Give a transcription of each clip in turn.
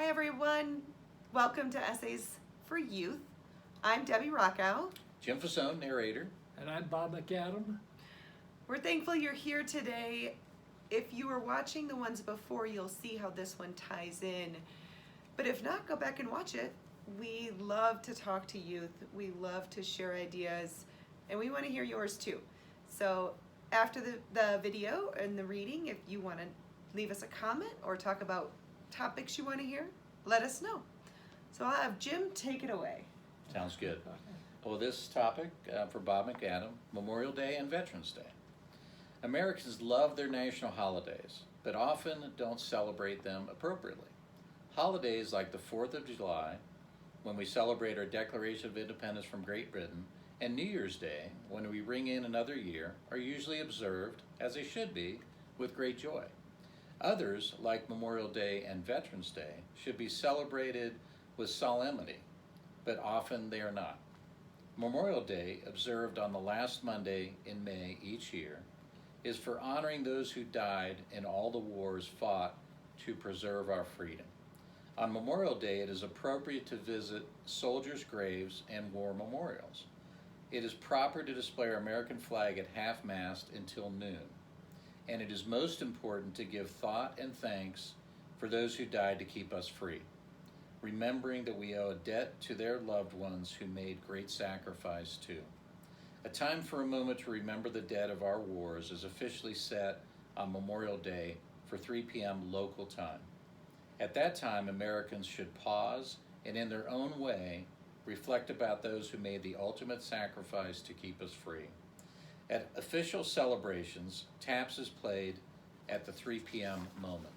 Hi everyone, welcome to Essays for Youth. I'm Debbie Rockow. Jim Fasone, narrator. And I'm Bob McAdam. We're thankful you're here today. If you were watching the ones before, you'll see how this one ties in. But if not, go back and watch it. We love to talk to youth. We love to share ideas, and we want to hear yours too. So after the video and the reading, if you want to leave us a comment or talk about topics you want to hear, let us know. So I'll have Jim take it away. Sounds good. Well, this topic for Bob McAdam, Memorial Day and Veterans Day. Americans love their national holidays, but often don't celebrate them appropriately. Holidays like the 4th of July, when we celebrate our Declaration of Independence from Great Britain, and New Year's Day, when we ring in another year, are usually observed, as they should be, with great joy. Others, like Memorial Day and Veterans Day, should be celebrated with solemnity, but often they are not. Memorial Day, observed on the last Monday in May each year, is for honoring those who died in all the wars fought to preserve our freedom. On Memorial Day, it is appropriate to visit soldiers' graves and war memorials. It is proper to display our American flag at half-mast until noon, and it is most important to give thought and thanks for those who died to keep us free, remembering that we owe a debt to their loved ones who made great sacrifice too. A time for a moment to remember the dead of our wars is officially set on Memorial Day for 3 p.m. local time. At that time, Americans should pause and in their own way reflect about those who made the ultimate sacrifice to keep us free. At official celebrations, taps is played at the 3 p.m. moment.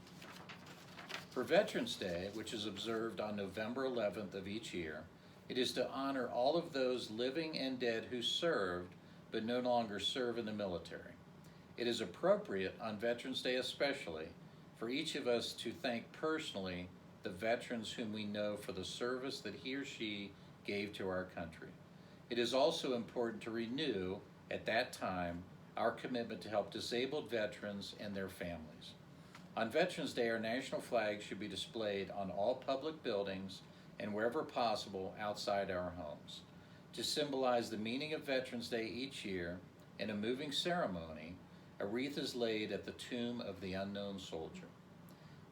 For Veterans Day, which is observed on November 11th of each year, it is to honor all of those living and dead who served but no longer serve in the military. It is appropriate on Veterans Day especially for each of us to thank personally the veterans whom we know for the service that he or she gave to our country. It is also important to renew at that time our commitment to help disabled veterans and their families. On Veterans Day, our national flag should be displayed on all public buildings and wherever possible outside our homes. To symbolize the meaning of Veterans Day each year, in a moving ceremony, a wreath is laid at the tomb of the unknown soldier.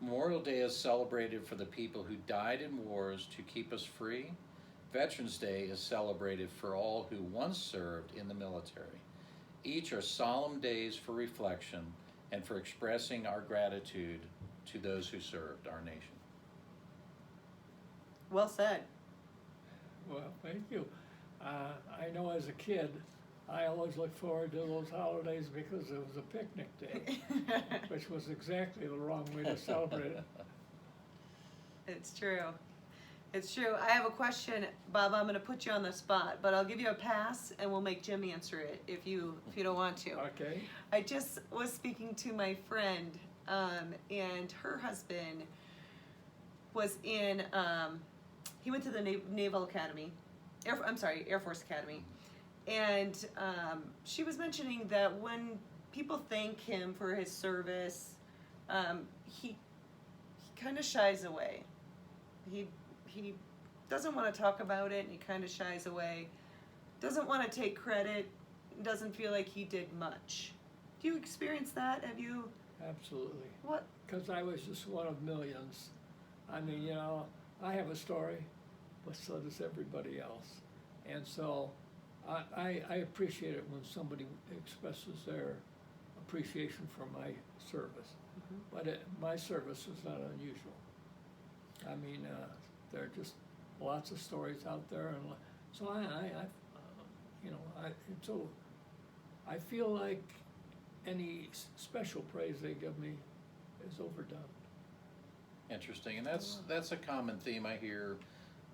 Memorial Day is celebrated for the people who died in wars to keep us free. Veterans Day is celebrated for all who once served in the military. Each are solemn days for reflection and for expressing our gratitude to those who served our nation. Well said. Well, thank you. I know as a kid, I always looked forward to those holidays because it was a picnic day, which was exactly the wrong way to celebrate it. It's true. It's true. I have a question, Bob. I'm going to put you on the spot, but I'll give you a pass, and we'll make Jim answer it if you don't want to. Okay. I just was speaking to my friend, and her husband was in. He went to the Naval Academy, Air Force Academy, and she was mentioning that when people thank him for his service, he kind of shies away. He doesn't want to talk about it, and he kind of shies away. Doesn't want to take credit. Doesn't feel like he did much. Do you experience that? Have you? Absolutely. What? Because I was just one of millions. I mean, I have a story, but so does everybody else. And so I appreciate it when somebody expresses their appreciation for my service. Mm-hmm. But my service is not unusual. I mean, there are just lots of stories out there, and so I feel like any special praise they give me is overdone. Interesting, and that's a common theme. I hear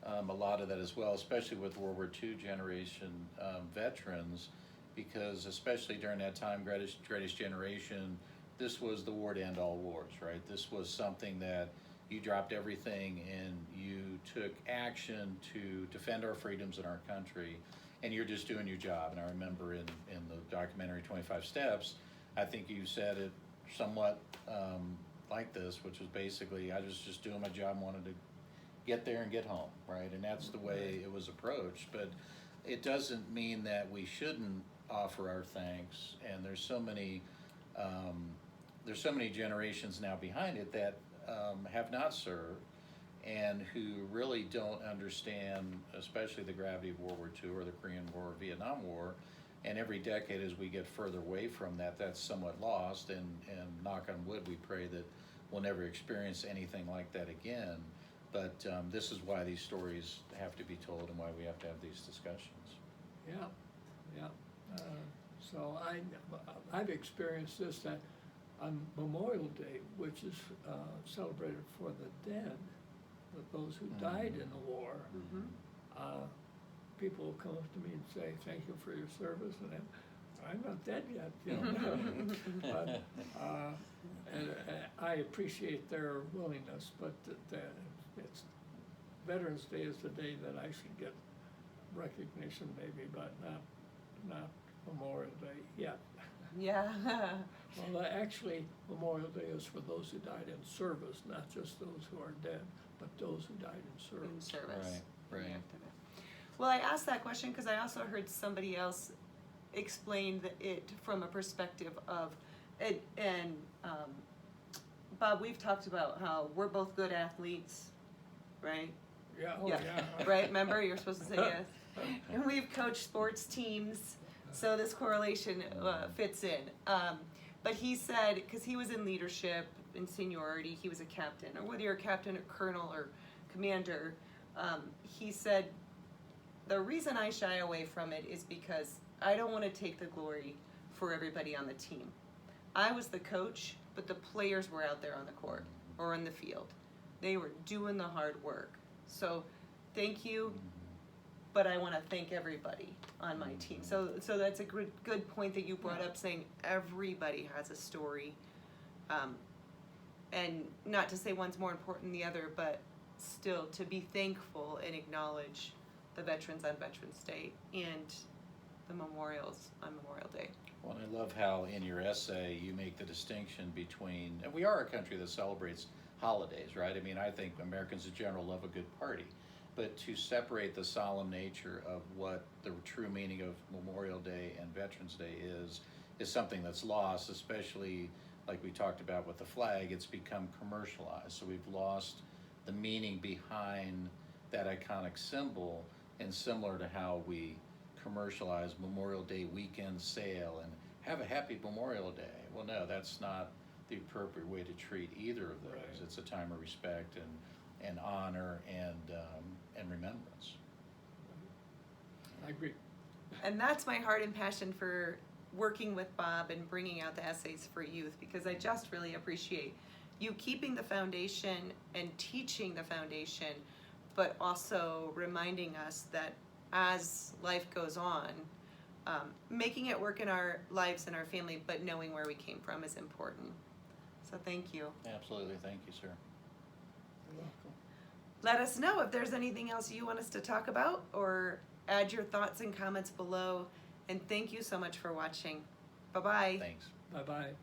a lot of that as well, especially with World War II generation veterans, because especially during that time, greatest generation, this was the war to end all wars, right? This was something that you dropped everything and you took action to defend our freedoms in our country, and you're just doing your job. And I remember in the documentary 25 Steps, I think you said it somewhat like this, which was basically, I was just doing my job, and wanted to get there and get home, right? And that's the way it was approached, but it doesn't mean that we shouldn't offer our thanks, and there's so many generations now behind it that have not served and who really don't understand, especially the gravity of World War II or the Korean War or Vietnam War. And every decade as we get further away from that, that's somewhat lost, and knock on wood, we pray that we'll never experience anything like that again. But this is why these stories have to be told and why we have to have these discussions. Yeah. So I've experienced this, that on Memorial Day, which is celebrated for the dead, those who died in the war, people will come up to me and say, "Thank you for your service," and I'm not dead yet, you know. But, and I appreciate their willingness, but it's Veterans Day is the day that I should get recognition, maybe, but not Memorial Day yet. Yeah. Well, actually, Memorial Day is for those who died in service, not just those who are dead, but those who died in In service. service. Right. Well, I asked that question because I also heard somebody else explain it from a perspective of, and Bob, we've talked about how we're both good athletes, right? Yeah, Right, remember, you're supposed to say yes. And we've coached sports teams, so this correlation fits in. But he said, because he was in leadership, in seniority, he was a captain, or whether you're a captain or colonel or commander, he said, the reason I shy away from it is because I don't want to take the glory for everybody on the team. I was the coach, but the players were out there on the court or in the field. They were doing the hard work. So thank you, but I want to thank everybody on my team. So that's a good point that you brought up, saying everybody has a story. And not to say one's more important than the other, but still to be thankful and acknowledge the veterans on Veterans Day and the memorials on Memorial Day. Well, I love how in your essay you make the distinction between, and we are a country that celebrates holidays, right? I mean, I think Americans in general love a good party, but to separate the solemn nature of what the true meaning of Memorial Day and Veterans Day is something that's lost, especially like we talked about with the flag. It's become commercialized, so we've lost the meaning behind that iconic symbol, and similar to how we commercialize Memorial Day weekend sale and have a happy Memorial Day. Well, no, that's not the appropriate way to treat either of those. Right. It's a time of respect and honor and remembrance. I agree. And that's my heart and passion for working with Bob and bringing out the essays for youth, because I just really appreciate you keeping the foundation and teaching the foundation, but also reminding us that as life goes on, making it work in our lives and our family, but knowing where we came from is important. So thank you. Absolutely. Thank you, sir. You're welcome. Let us know if there's anything else you want us to talk about, or add your thoughts and comments below. And thank you so much for watching. Bye-bye. Thanks. Bye-bye.